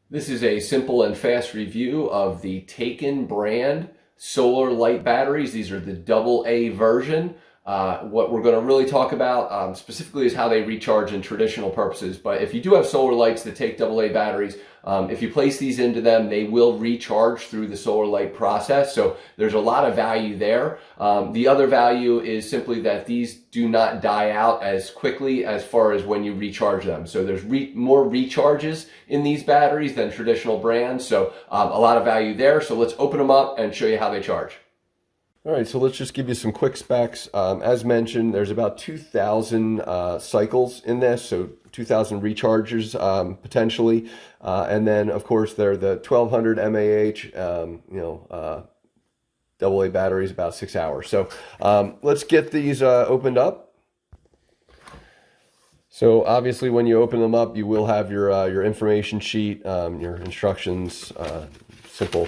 This is a simple and fast review of the Taken brand solar light batteries. These are the AA version. What we're going to really talk about specifically is how they recharge in traditional purposes. But if you do have solar lights that take AA batteries, if you place these into them, they will recharge through the solar light process. So there's a lot of value there. The other value is simply that these do not die out as quickly as far as when you recharge them. So there's more recharges in these batteries than traditional brands. So a lot of value there. So let's open them up and show you how they charge. All right, so let's just give you some quick specs. As mentioned, there's about 2,000 cycles in this, so 2,000 rechargers potentially. And then, of course, they're the 1,200 mAh, AA batteries, about 6 hours. So let's get these opened up. So obviously, when you open them up, you will have your information sheet, your instructions, simple,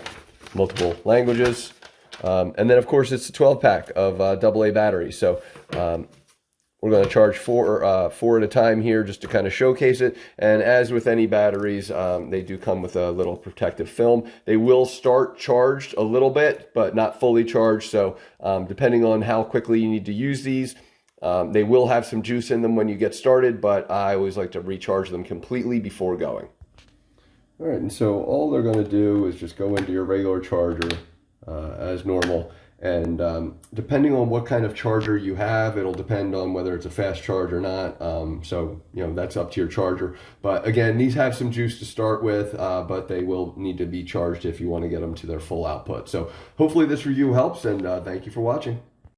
multiple languages. And then, of course, it's a 12-pack of AA batteries. So we're going to charge four at a time here just to kind of showcase it. And as with any batteries, they do come with a little protective film. They will start charged a little bit, but not fully charged. So depending on how quickly you need to use these, they will have some juice in them when you get started, but I always like to recharge them completely before going. All right, and so all they're going to do is just go into your regular charger as normal, and depending on what kind of charger you have, it'll depend on whether it's a fast charge or not. So that's up to your charger, but again, these have some juice to start with, but they will need to be charged if you want to get them to their full output. So hopefully this review helps, and thank you for watching.